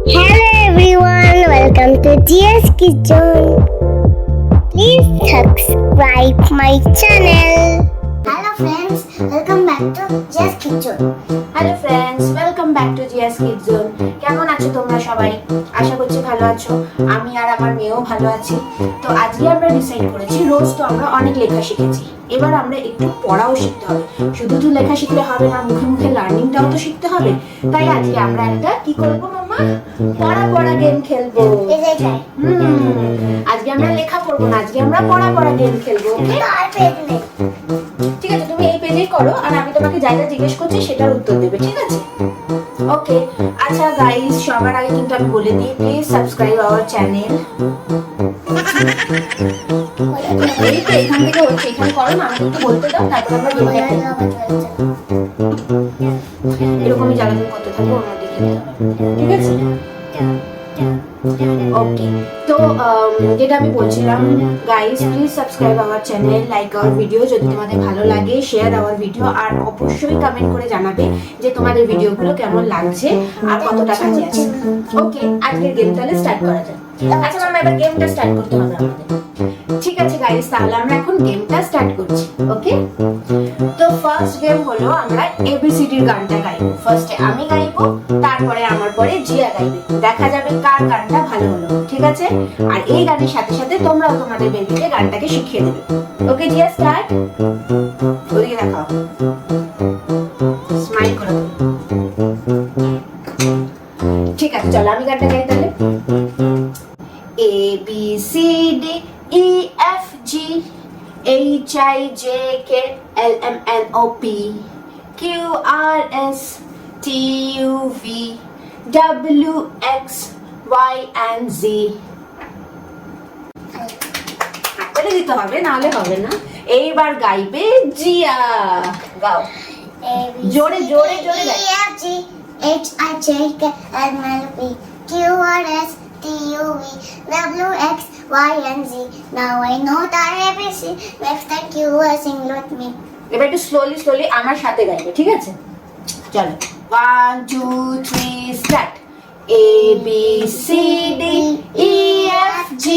Hello everyone, welcome to GS Kitchen. Please subscribe my channel. Hello friends, welcome back to GS Kitchen. Hello friends, welcome back to GS kids zone. কেমন আছো তোমরা সবাই? আশা করছি ভালো আছো। আমি আর আমার মেয়েও ভালো আছি। তো আজকে আমরা ডিসাইড করেছি, রোজ তো আমরা অনেক লেখা শিখেছি, এবার আমরা একটু পড়াও শিখতে হবে। শুধু তো লেখা শিখলে হবে না, মুখে মুখে লার্নিংটাও তো শিখতে হবে। তাই আজকে আমরা একটা কি করবো মাম্মা? পড়া গেম খেলবো। আজকে আমরা লেখা করবো না, আজকে আমরা পড়া গেম খেলবো। ঠিক আছে, তুমি এই পেজেই করো আর আমি তোমাকে যা যা জিজ্ঞেস করছি সেটার উত্তর দেবে, ঠিক আছে? ওকে। আচ্ছা গাইস, সবার আগে কিন্তু আমি বলে দিই, প্লিজ সাবস্ক্রাইব আওয়ার চ্যানেল। এই তো এখান থেকে হচ্ছে, এখানে করো না, আমাকে একটু বলতে দাও, তারপর আমরা গেমটা খেলবো। এরকমই জ্বালাতন করতে থাকবো, আমরা দেখে নিতে হবে, ঠিক আছে? ওকে, তো যেটা আমি বলছিলাম, guys please subscribe our channel, like our video যদি তোমাদের ভালো লাগে, শেয়ার আওয়ার ভিডিও, আর অবশ্যই কমেন্ট করে জানাবে যে তোমাদের ভিডিওগুলো কেমন লাগছে আর কতটা কাজে আছে। ওকে, আজকের গেম তাহলে স্টার্ট করা যাক। আচ্ছা মামা, এবার গেমটা স্টার্ট করতে হবে আমাদের। ঠিক আছে গাইস, তাহলে আমরা এখন গেমটা স্টার্ট করছি। ওকে, তো ফার্স্ট গেম হলো আমরা এবিসিডির গানটা গাইবো। ফার্স্টে আমি গাইবো, তারপরে আমার পরে জিয়া গাইবে। দেখা যাবে কার গানটা ভালো হলো, ঠিক আছে? আর এই গানের সাথে সাথে তোমরাও তোমাদের বেবিকে গানটাকে শিখিয়ে দেবে। ওকে জিয়া, স্টার্ট। ওদিকে দেখাও, স্মাইল করো। ঠিক আছে, চলো আমি গানটা গাই তাহলে। A B C D E F G H I J K L M N O P Q R S T U V W X Y and Z। হাততালি দিতে হবে, নাহলে হবে না। এইবার গাইবে জিয়া, গাও জোরে জোরে জোরে গাই। E F G H I J K L M N O P Q R S T U V W X Y and Z. Now I know the ABC. Next time you will sing with me. এবার একটু slowly আমার সাথে গাইবে, ঠিক আছে? চলো, 1 2 3 start. A B C D E F G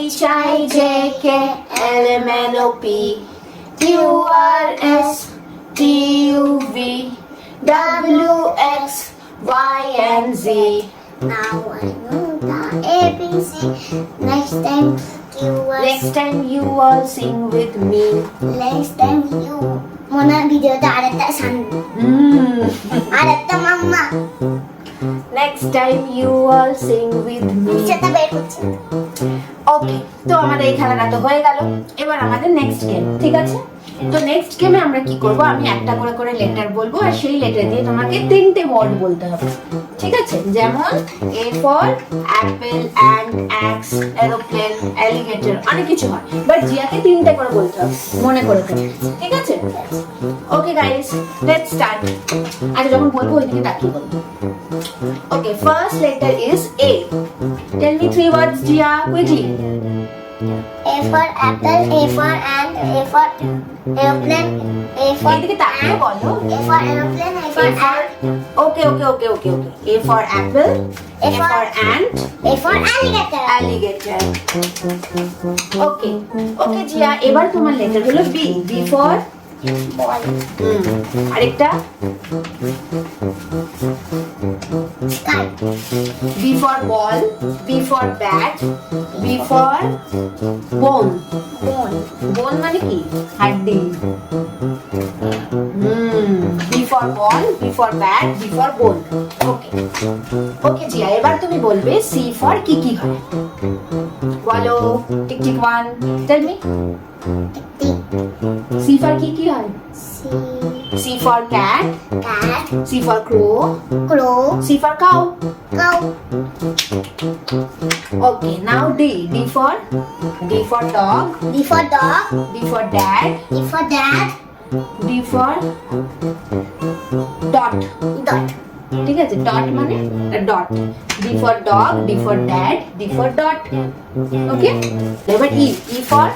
H I J K L M N O P Q R S T U V W X Y and Z. Now I know the ABC. Next time you all sing with me. Next time you mona video ta arata san. Arata mama. Next time you all sing with me. সেটা বের করছি। ওকে, তো আমাদের এই খেলাটা তো হয়ে গেল। এবার আমাদের নেক্সট গেম, ঠিক আছে? তো নেক্সট গেমে আমরা কি করব, আমি একটা করে করে লেটার বলবো আর সেই লেটার দিয়ে তোমাকে তিনটে ওয়ার্ড বলতে হবে, ঠিক আছে? যেমন A for apple, and, axe, aeroplane, alligator, অনেক কিছু হয়, বাট জিয়াকে তিনটে করে বলতে হবে, মনে করে দেবে, ঠিক আছে? Okay guys, let's start. আচ্ছা, যখন বলবো ওইদিকে তাকিয়ে বলবো। Okay, first letter is A. Tell me 3 words, Zia, quickly. A for apple, A for ant, A for airplane, A for এদিকে তাকিয়ে বলো। A for airplane, A for ant, okay. A for apple, A for ant, A for alligator. alligator. ওকে জিয়া, এবার তোমার letter হলো B. B for Ball, আরেকটা sky, B for ball, B for bat, B for bone. Bone মানে কি? হাড্ডি। B for ball, B for bat, B for bone. ওকে জিয়া, এবার তুমি বলবে C for কি কি হয়। বলো, tick tick 1, tell me. C for কি হয়? C for cat, cat, C for crow, crow, C for cow. cow, Okay, now D. D for dog, D for dog, D for dad, D for dad, D for dot. dot, ঠিক আছে, dot মানে dot. D for dog, D for dad, D for dot. ওকে, এবার E for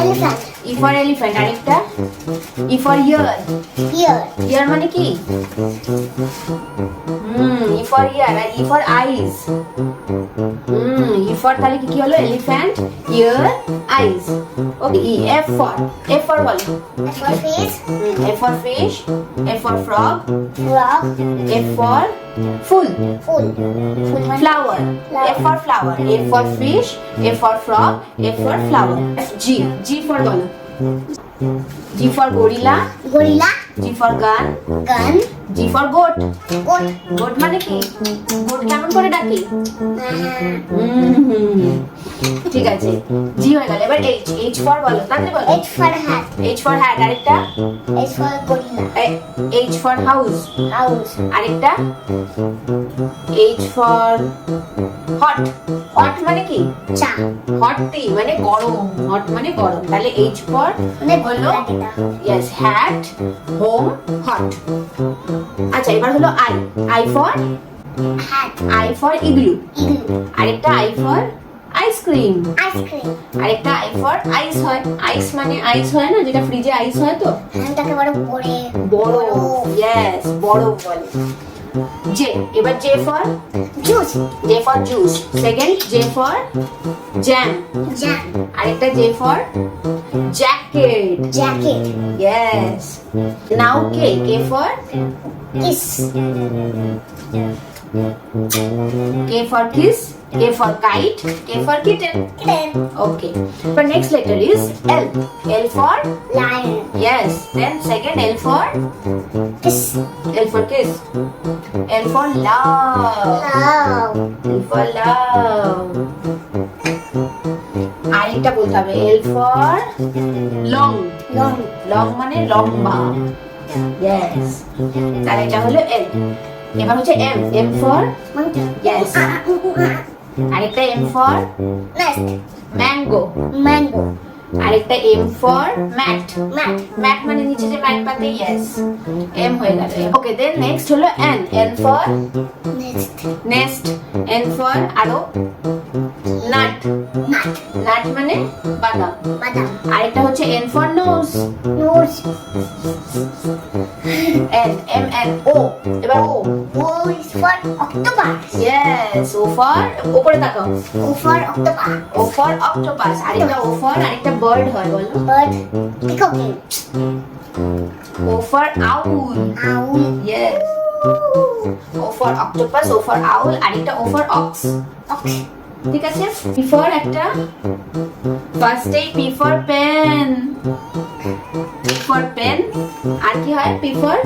Elephant. Elephant, আরেকটা ই for year. Ear. Ear মানে কি? E for ear. আর E for eyes. E for তাহলে কি কি হলো? Elephant, ear, eyes. Okay, F for বলো। F for fish. F for fish, F for frog, Frog. F for ফুল, Full. Full. flower, F for flower, A for fish, A for frog, F for flower. G for বলো। G for gorilla, Gorilla. G for gun, Gun. G for goat. Goat. goat মানে কি? goat কেমন করে ডাকে? ঠিক আছে, G হয়ে গেল। এবার H for বলো, তাহলে বলো। H for hat. H for hat, আরেকটা H for gorilla. H for house, House. আরেকটা H for hot মানে কি? Cha. হট টি মানে গরম, হট মানে গরম, তাহলে H for মানে হলো এটা। Yes hat, home, hot. আচ্ছা, এবার হলো I for Hat. Igloo, Igloo. আরেকটা I for ice cream, Ice cream. আরেকটা I for আইস হয়। আইস মানে আইস হয় না, যেটা ফ্রিজে আইস হয়, তো হ্যান্ডটাকে বড় করে বরফ, ইয়েস বরফ বলে। এবার J for juice. Juice, second J for jam, Jam. আরেকটা J for jacket, Jacket. yes. Now K for Kiss. K for kiss, K for kite, K for kitten. Kitten. Okay. The next letter is L. L for Lion. yes. Then second L for Kiss. L for kiss. L for love. Love. L for love. আরেকটা বলতে হবে L for long. Long. Long মানে লম্বা, yes. তাহলে এটা হলো L। এবার হচ্ছে M for Monkey. yes, আরেকটা M for Nest. Mango, Mango. আরেকটা M for mat, Mat. Mat মানে নিচে যে ম্যাট পাতে, yes, M হয়ে গেল। ওকে, দেন নেক্সট হলো N for Nest. Nest, N for আরো নাট, Nut. নাট মানে বাদাম, Badam. আরেকটা হচ্ছে N for nose, Nose. N O, এবার O, O is for octopus. yes, O for উপরে তাকাও, O for octopus. O for octopus, আরেকটা O for আরেকটা বার্ড হয় বলো, Bird. Peacock. O for owl, Owl. yes. O for octopus, O for owl, আরেকটা O for ox, Ox. ঠিক আছে। P for একটা first P for pen, P for pen, আর কি হয় P for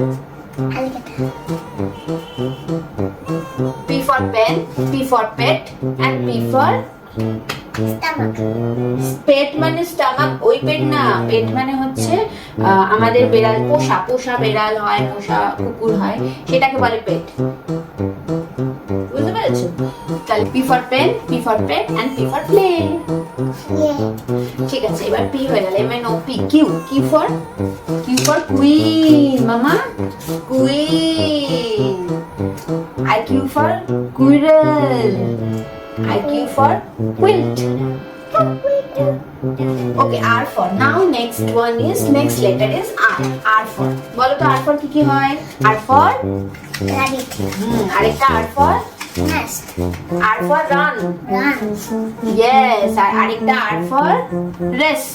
Alligator. P for pen, P for pet, and P for Stomach. পেট মানে stomach, ওই পেট না, পেট মানে হচ্ছে আমাদের বেড়াল, পোষা বেড়াল হয়, পোষা কুকুর হয়, সেটাকে বলে পেট, বুঝতে পেরেছো? তাহলে P for pen, P for pet, and P for play. Yeah. ঠিক আছে, এবার P হয়ে গেল। MNOP, Q for queen, মামা, queen. IQ for squirrel, IQ for quilt. Okay, R for now. Next letter is R. R for বলো তো R for কি হয়? R for Rabbit. আরেকটা R for Nest. R for run, Run. yes. আর আরেকটা R for race.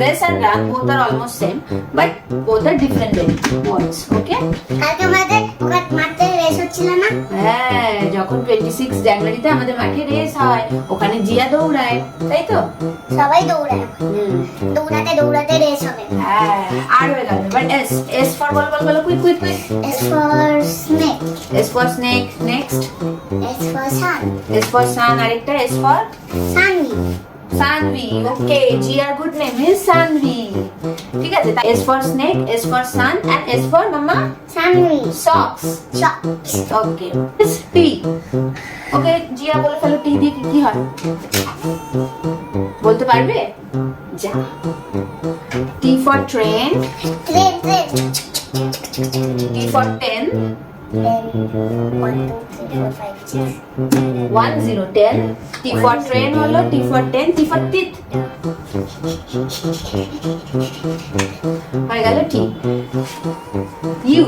Race and run both are almost same, but both are different words. Okay? কালকে আমাদের মাঠে race হচ্ছিল না? হ্যাঁ, যখন 26 জানুয়ারিতে আমাদের মাঠে রেস হয়, ওখানে জিয়া দৌড়ায়, তাই তো? সবাই দৌড়ায়। দৌড়াতে রেস হবে। হ্যাঁ, আর হয়ে গেল। এবার S for বলো quick. S for snake. S for snake, next. S for sun. S for sun, আরেকটা S for Sunny. Sanvi. Okay, Jia's good name is Sanvi. ঠিক আছে, S for snake, S for sun, and S for mama Sunny. socks. Socks. Okay, it's T. Okay, Zia বলে ফেলো T দিয়ে কি হয়? বলতে পারবে? যা। T for train, Train. T for 10, 10. 1, 2, 3, 4, 5, 10 10 T for train হলো T for 10 T for teeth হয়ে গেল T U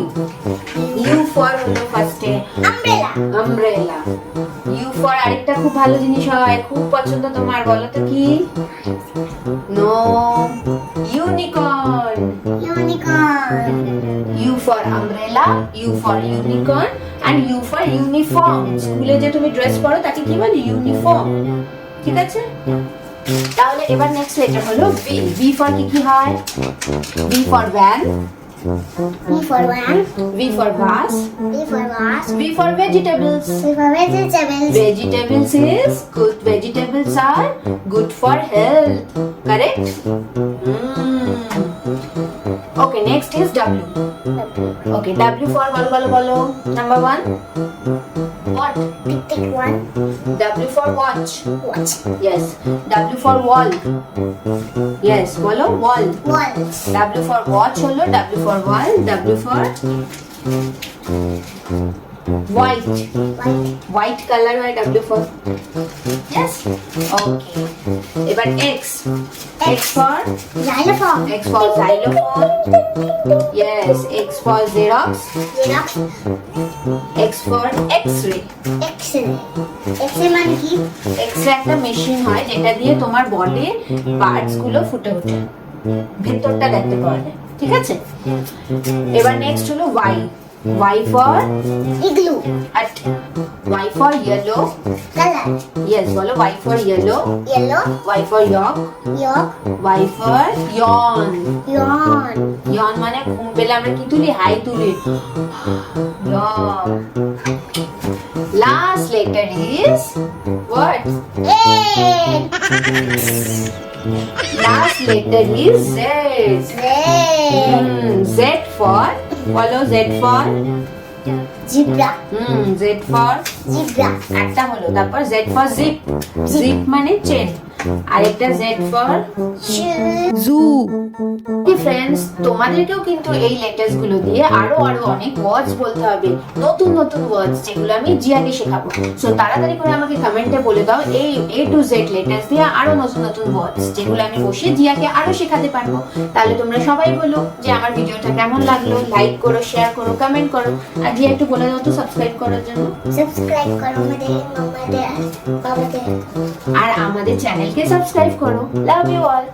U for হলো ফার্স্টে umbrella, আমব্রেলা U for আরেকটা খুব ভালো জিনিস হয় খুব পছন্দ তোমার বলো তো কি নো unicorn unicorn, U for umbrella U for unicorn and U for uniform স্কুলে যে তুমি ড্রেস পরো তাকে কি বলে ইউনিফর্ম ঠিক আছে তাহলে এবার নেক্সট লেটার হলো V V for কি হয় V for van V for van, V for vase V for vase, V for vegetables V for vegetables, vegetables is good vegetables are good for health correct okay next is W okay W for bolo number 1 what tick one, W for watch watch, yes W for wall yes bolo wall walls, W for watch holo W for wall W for white white, white color হয় W for yes okay এবার X X for xylophone, X for xylophone yes X for Xerox xerox, X for X-ray X-ray, X-ray মানে কি? X-ray একটা machine হয় যেটা দিয়ে তোমার বডির পার্টস গুলো ফুটে ওঠে ভেতরটা দেখতে পাওয়া যায় ঠিক আছে এবার নেক্সট হলো Y Y for igloo, at Y for yellow color, yes বলো Y for yellow yellow, Y for yolk yolk, Y for yawn yawn, yawn মানে ঘুম পেলে আমরা কি তুলি হাই তুলি yawn last letter is what last letter is Z Z for বলো Z for zebra, Z for zebra, একটা হলো তারপর Z for zip zip মানে চেন আরেকটা Z for shoe, zoo friends তোমাদেরকেও কিন্তু এই লেটার্স গুলো দিয়ে আরো অনেক ওয়ার্ডস বলতে হবে নতুন ওয়ার্ডস যেগুলো আমি জিয়াকে শেখাবো সো তাড়াতাড়ি করে আমাকে কমেন্টে বলে দাও এই A to Z লেটার্স দিয়ে আরো নতুন ওয়ার্ডস যেগুলো আমি বসে জিয়াকে আরো শেখাতে পারবো তাহলে তোমরা সবাই বলো যে আমার ভিডিওটা কেমন লাগলো লাইক করো শেয়ার করো কমেন্ট করো আর জিয়া একটু বলে দাও তো সাবস্ক্রাইব করার জন্য subscribe করো আমাদের মামাদের বাবাদের আর আমাদের চ্যানেলকে সাবস্ক্রাইব করো লাভ ইউ অল